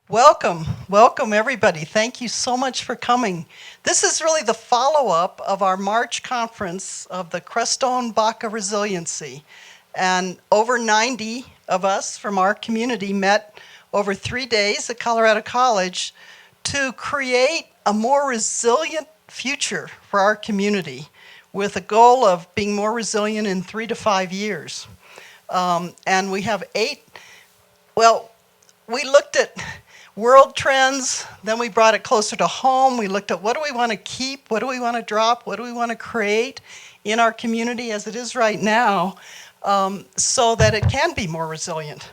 Welcome everybody. Thank you so much for coming. This is really the follow-up of our March conference of the Crestone Baca Resiliency. And over 90 of us from our community met over 3 days at Colorado College to create a more resilient future for our community with a goal of being more resilient in 3 to 5 years. And we have we looked at world trends, then we brought it closer to home. We looked at what do we want to keep, what do we want to drop, what do we want to create in our community as it is right now, so that it can be more resilient.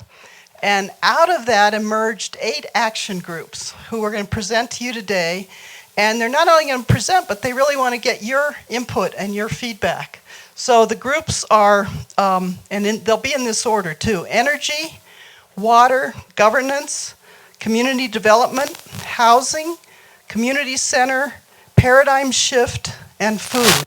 And out of that emerged 8 action groups who we're going to present to you today. And they're not only going to present, but they really want to get your input and your feedback. So the groups are, they'll be in this order too: energy, water, governance, community development, housing, community center, paradigm shift, and food.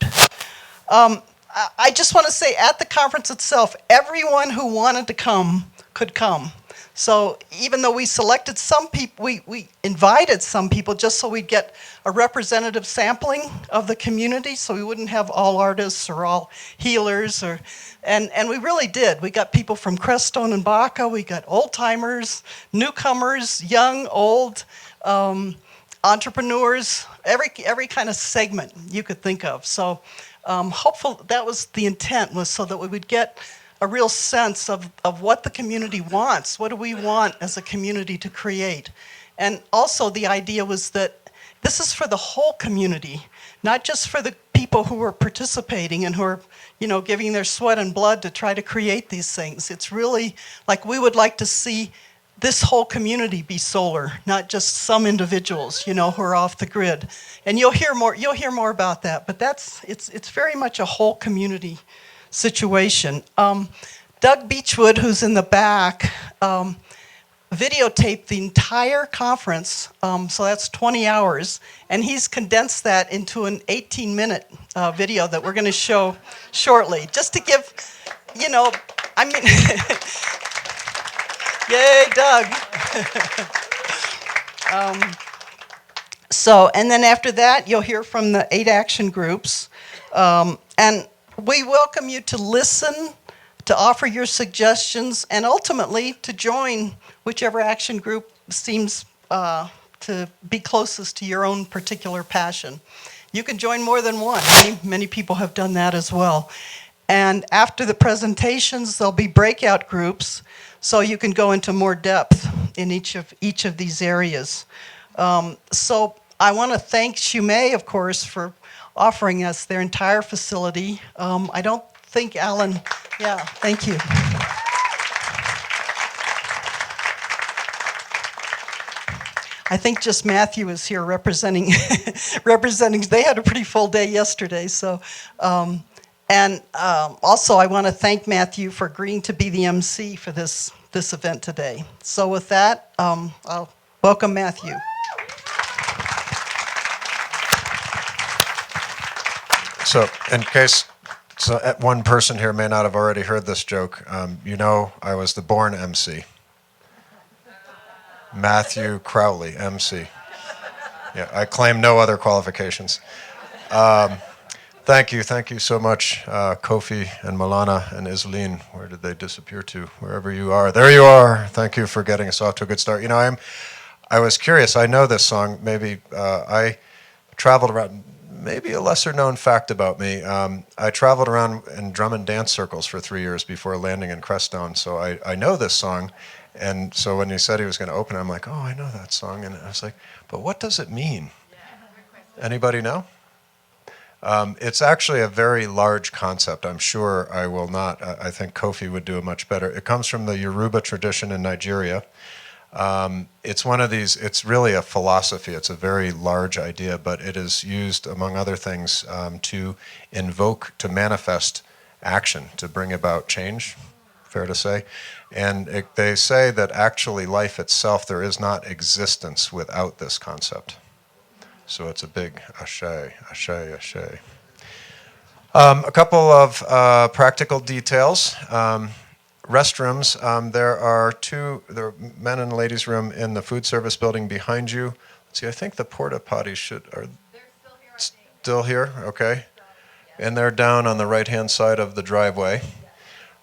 I just want to say at the conference itself, everyone who wanted to come could come. So even though we selected some people, we invited some people just so we'd get a representative sampling of the community, so we wouldn't have all artists or all healers, and we really did. We got people from Crestone and Baca, we got old timers, newcomers, young, old, entrepreneurs, every kind of segment you could think of. So hopefully that was the intent, was so that we would get a real sense of what the community wants. What do we want as a community to create? And also the idea was that this is for the whole community, not just for the people who are participating and who are, giving their sweat and blood to try to create these things. It's really like we would like to see this whole community be solar, not just some individuals, who are off the grid. And you'll hear more about that, but it's very much a whole community situation. Doug Beechwood, who's in the back, videotaped the entire conference, so that's 20 hours, and he's condensed that into an 18-minute video that we're going to show shortly, just to give, yay, Doug. And then after that, you'll hear from the 8 action groups, and we welcome you to listen, to offer your suggestions, and ultimately to join whichever action group seems to be closest to your own particular passion. You can join more than one. Many people have done that as well. And after the presentations, there'll be breakout groups, so you can go into more depth in each of these areas. So I want to thank Shumei, of course, for offering us their entire facility. I don't think Alan, thank you. I think just Matthew is here representing, they had a pretty full day yesterday. So, also I want to thank Matthew for agreeing to be the MC for this event today. So with that, I'll welcome Matthew. So, in case one person here may not have already heard this joke, I was the born MC. Matthew Crowley, MC. Yeah, I claim no other qualifications. Thank you so much, Kofi and Milana and Isleen. Where did they disappear to? Wherever you are. There you are. Thank you for getting us off to a good start. I was curious. I know this song. Maybe I traveled around. Maybe a lesser-known fact about me, I traveled around in drum and dance circles for 3 years before landing in Crestone, so I know this song. And so when he said he was going to open it, I'm like, oh, I know that song. And I was like, but what does it mean? Anybody know? It's actually a very large concept. I'm sure I will not. I think Kofi would do it much better. It comes from the Yoruba tradition in Nigeria. It's one of these, it's really a philosophy. It's a very large idea, but it is used, among other things, to invoke, to manifest action, to bring about change, fair to say. And they say that actually life itself, there is not existence without this concept. So it's a big ashe, ashe, ashe. A couple of practical details. restrooms, there are there are men and ladies room in the food service building behind you. Let's see, I think the porta potties are still here, okay. And they're down on the right-hand side of the driveway.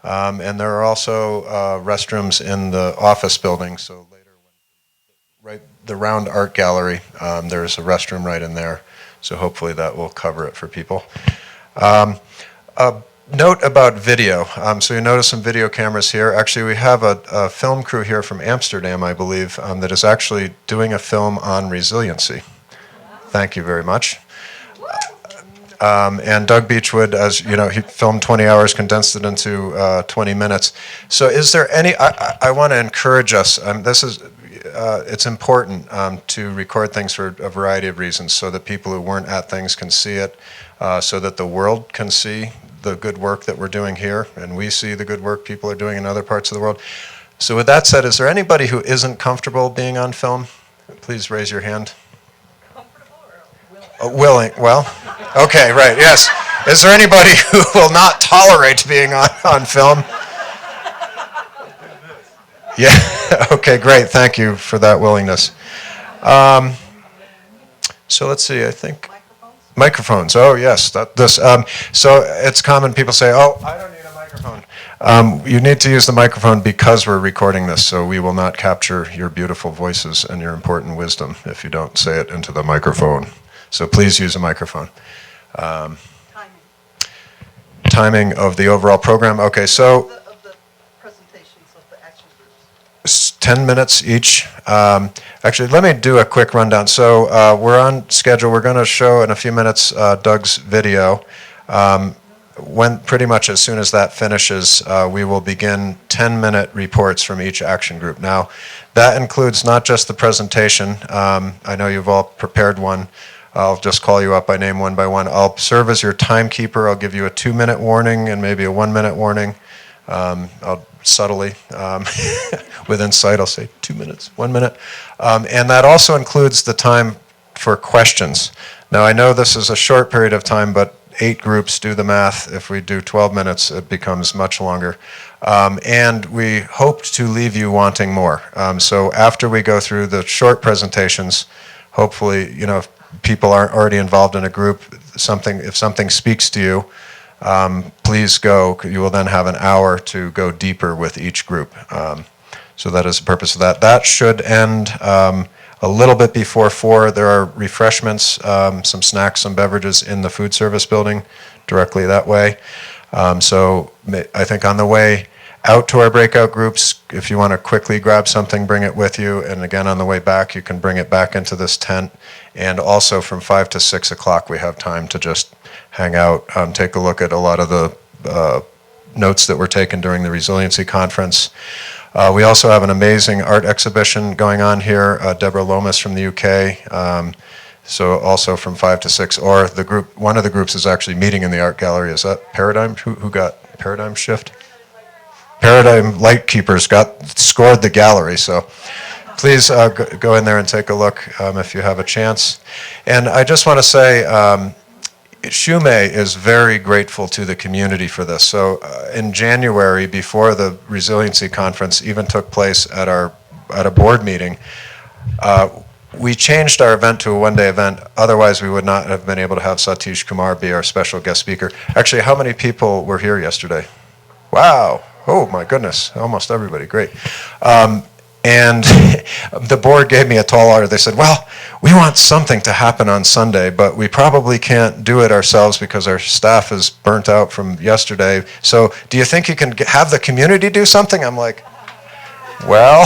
And there are also restrooms in the office building, so later, right, the round art gallery, there's a restroom right in there, so hopefully that will cover it for people. A note about video. So you notice some video cameras here. Actually, we have a film crew here from Amsterdam, I believe, that is actually doing a film on resiliency. Thank you very much. And Doug Beechwood, as you know, he filmed 20 hours, condensed it into 20 minutes. So is there any, I want to encourage us, it's important to record things for a variety of reasons, so that people who weren't at things can see it, so that the world can see the good work that we're doing here, and we see the good work people are doing in other parts of the world. So with that said, is there anybody who isn't comfortable being on film? Please raise your hand. Willing, well, okay, right, yes. Is there anybody who will not tolerate being on film? Yeah, okay, great, thank you for that willingness. So let's see, I think, microphones, oh yes, so it's common, people say, oh, I don't need a microphone. You need to use the microphone because we're recording this, so we will not capture your beautiful voices and your important wisdom if you don't say it into the microphone. So please use a microphone. Timing of the overall program. Okay, so Of the presentations of the action groups. 10 minutes each. Actually, let me do a quick rundown. So we're on schedule. We're going to show in a few minutes Doug's video. When pretty much as soon as that finishes, we will begin 10-minute reports from each action group. Now, that includes not just the presentation. I know you've all prepared one. I'll just call you up by name one by one. I'll serve as your timekeeper. I'll give you a 2-minute warning and maybe a 1-minute warning. I'll subtly, with insight, I'll say 2 minutes, 1 minute. And that also includes the time for questions. Now, I know this is a short period of time, but 8 groups, do the math. If we do 12 minutes, it becomes much longer. And we hoped to leave you wanting more. So after we go through the short presentations, hopefully, you know, if people aren't already involved in a group, if something speaks to you, please go. You will then have an hour to go deeper with each group. So that is the purpose of that. That should end a little bit before 4. There are refreshments, some snacks, some beverages in the food service building directly that way. So I think on the way out to our breakout groups, if you want to quickly grab something, bring it with you. And again, on the way back, you can bring it back into this tent. And also from 5 to 6 o'clock, we have time to just hang out, take a look at a lot of the notes that were taken during the Resiliency Conference. We also have an amazing art exhibition going on here. Deborah Lomas from the UK. So also from 5 to 6, or the group, one of the groups is actually meeting in the art gallery. Is that Paradigm? Who got Paradigm Shift? Paradigm Lightkeepers scored the gallery, so please go in there and take a look if you have a chance. And I just want to say, Shumei is very grateful to the community for this. So in January, before the Resiliency Conference even took place at a board meeting, we changed our event to a one-day event. Otherwise, we would not have been able to have Satish Kumar be our special guest speaker. Actually, how many people were here yesterday? Wow. Oh, my goodness. Almost everybody. Great. And the board gave me a tall order. They said, well, we want something to happen on Sunday, but we probably can't do it ourselves because our staff is burnt out from yesterday. So do you think you can have the community do something? I'm like, well,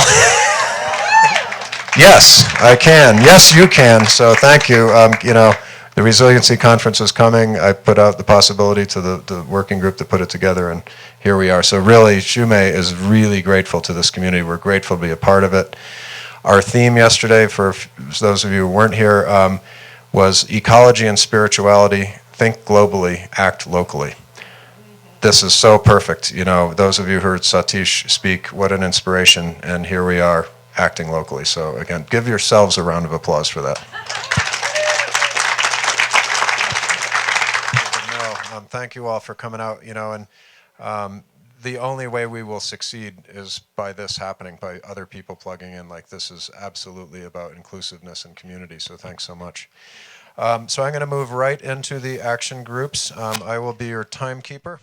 yes, I can. Yes, you can. So thank you. You know, the Resiliency Conference is coming. I put out the possibility to the working group to put it together, and here we are. So really, Shumei is really grateful to this community. We're grateful to be a part of it. Our theme yesterday, for those of you who weren't here, was ecology and spirituality. Think globally, act locally. This is so perfect. You know, those of you who heard Satish speak, what an inspiration. And here we are, acting locally. So again, give yourselves a round of applause for that. Thank you all for coming out, you know, and the only way we will succeed is by this happening, by other people plugging in. Like, this is absolutely about inclusiveness and community, so thanks so much. So I'm going to move right into the action groups. I will be your timekeeper.